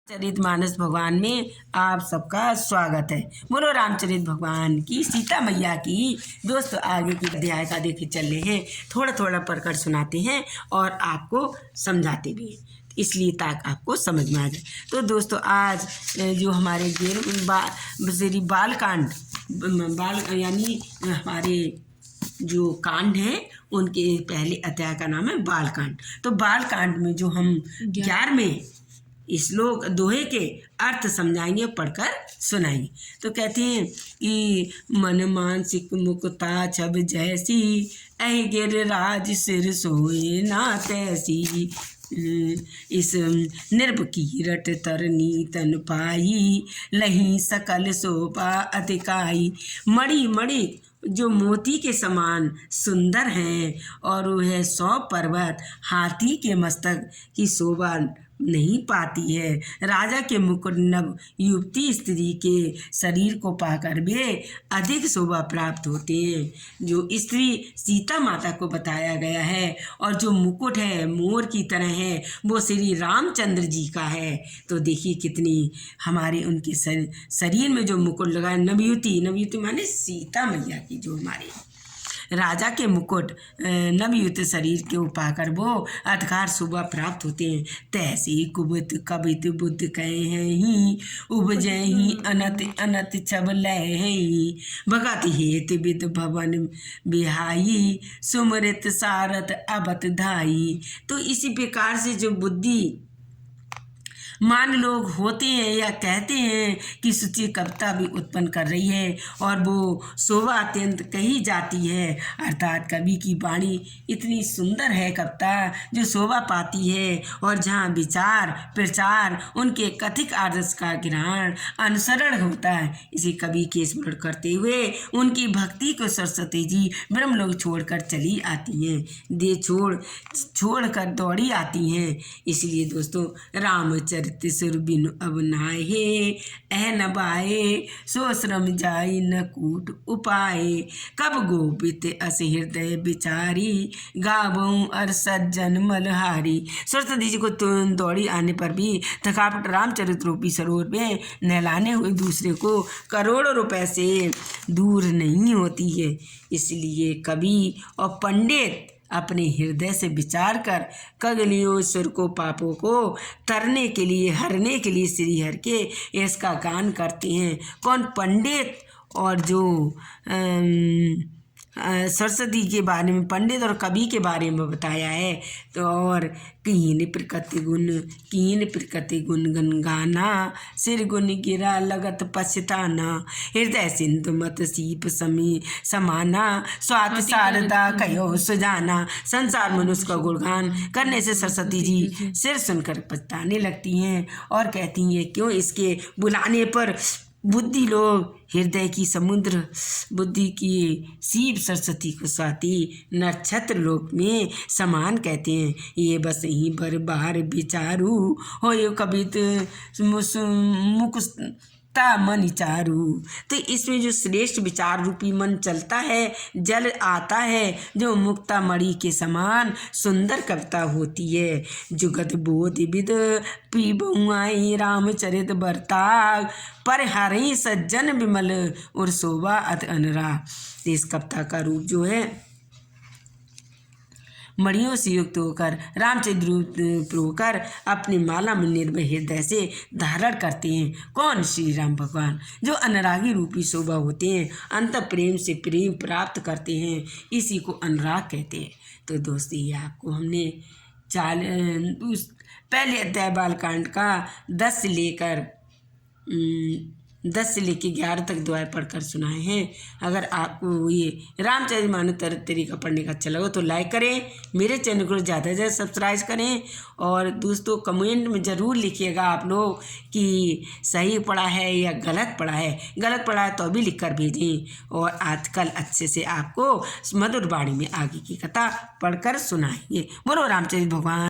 चरितमानस भगवान में आप सबका स्वागत है। बोलो रामचरित भगवान की, सीता मैया की। दोस्तों आगे की अध्याय का देखे चल रहे हैं, थोड़ा थोड़ा पढ़कर सुनाते हैं और आपको समझाते भी हैं, इसलिए ताकि आपको समझ में आ जाए। तो दोस्तों आज जो हमारे श्री बालकांड यानी हमारे जो कांड हैं उनके पहले अध्याय का नाम है बालकांड। तो बालकांड में जो हम 11वें श्लोक दोहे के अर्थ समझाएंगे, पढ़कर सुनाएंगे। तो कहते हैं कि मन मानसिक मुक्ता छब जैसी, ऐ गिरिराज सिर सोए ना तैसी। इस निर्भ की रट तरनी तन पाई, लही सकल शोभा अधिकाई। मणि मणि जो मोती के समान सुंदर हैं, और वह 100 पर्वत हाथी के मस्तक की शोभा नहीं पाती है। राजा के मुकुट नव युवती स्त्री के शरीर को पाकर वे अधिक शोभा प्राप्त होते हैं। जो स्त्री सीता माता को बताया गया है, और जो मुकुट है मोर की तरह है, वो श्री रामचंद्र जी का है। तो देखिए कितनी हमारे उनके शरीर में जो मुकुट लगा है, नवयुति माने सीता मैया की, जो हमारे राजा के मुकुट नवयुत शरीर के पाकर वो अधिकार शोभा प्राप्त होते हैं। तैसे कुबित कबित बुद्ध कहे हैं ही, उपजय ही अनत अनत छब लय ही। भगत हेत विद भवन बिहाई, सुमृत सारथ अबत धाई। तो इसी प्रकार से जो बुद्धि मान लोग होते हैं या कहते हैं कि सूची कविता भी उत्पन्न कर रही है, और वो शोभा अत्यंत कही जाती है। अर्थात कवि की वाणी इतनी सुंदर है कविता, जो शोभा पाती है, और जहाँ विचार प्रचार उनके कथित आदर्श का ग्रहण अनुसरण होता है। इसी कवि के स्मरण करते हुए उनकी भक्ति को सरस्वती जी ब्रह्मलोक छोड़कर चली आती हैं, दे छोड़कर दौड़ी आती हैं। इसलिए दोस्तों रामचरित सुर बिनु अब नाहे, ऐ न बाए सो श्रम जाई न कूट उपाय। कब गोपित अस हृदय बिचारी, गावऊं अर सज्जन मलहारी। सरस्वती जी को दौड़ी आने पर भी थकावट रामचरित रूपी सरोवर में नहलाने हुए दूसरे को करोड़ों रुपए से दूर नहीं होती है। इसलिए कवि और पंडित अपने हृदय से विचार कर कगलियों सुर को पापों को तरने के लिए हरने के लिए श्री हर के इसका गान करते हैं। कौन? पंडित। और जो सरस्वती के बारे में, पंडित और कवि के बारे में बताया है। तो और कीन प्रकृति गुण गन गाना, सिर गुण गिरा लगत पछताना। हृदय सिंधु मत सीप समी समाना, स्वाति शारदा कहो सुजाना। संसार मनुष्य का गुणगान करने से सरस्वती जी सिर सुनकर पछताने लगती हैं, और कहती हैं क्यों इसके बुलाने पर बुद्धि लोग हृदय की समुद्र बुद्धि की सीप सरस्वती को स्वाति नक्षत्र लोक में समान कहते हैं। ये बस ही बर बार विचारू, हो यो कवित मुकुस्ता मन चारू। तो इसमें जो श्रेष्ठ विचार रूपी मन चलता है, जल आता है, जो मुक्ता मणि के समान सुंदर कविता होती है। जुगत बोध विद पीबुआई, रामचरित बरताग, पर हरि सज्जन विमल और शोभा अति अनुराग। इस कविता का रूप जो है मणियों से युक्त होकर रामचंद्र रूप होकर अपनी माला में निर्भय हृदय से धारण करते हैं। कौन? श्री राम भगवान, जो अनुरागी रूपी शोभा होते हैं, अंत प्रेम से प्रेम प्राप्त करते हैं, इसी को अनुराग कहते हैं। तो दोस्तों ये आपको हमने पहले अध्याय बालकांड का 10 से लेकर 11 तक दुआएं पढ़कर सुनाए हैं। अगर आपको ये रामचरितमानस तरीका पढ़ने का अच्छा लगा तो लाइक करें, मेरे चैनल को ज़्यादा से ज़्यादा सब्सक्राइब करें, और दोस्तों कमेंट में ज़रूर लिखिएगा आप लोग कि सही पढ़ा है या गलत पढ़ा है। गलत पढ़ा है तो भी लिख कर भेजें, और आजकल अच्छे से आपको मधुर वाणी में आगे की कथा पढ़कर सुनाएंगे। बोलो रामचरित भगवान।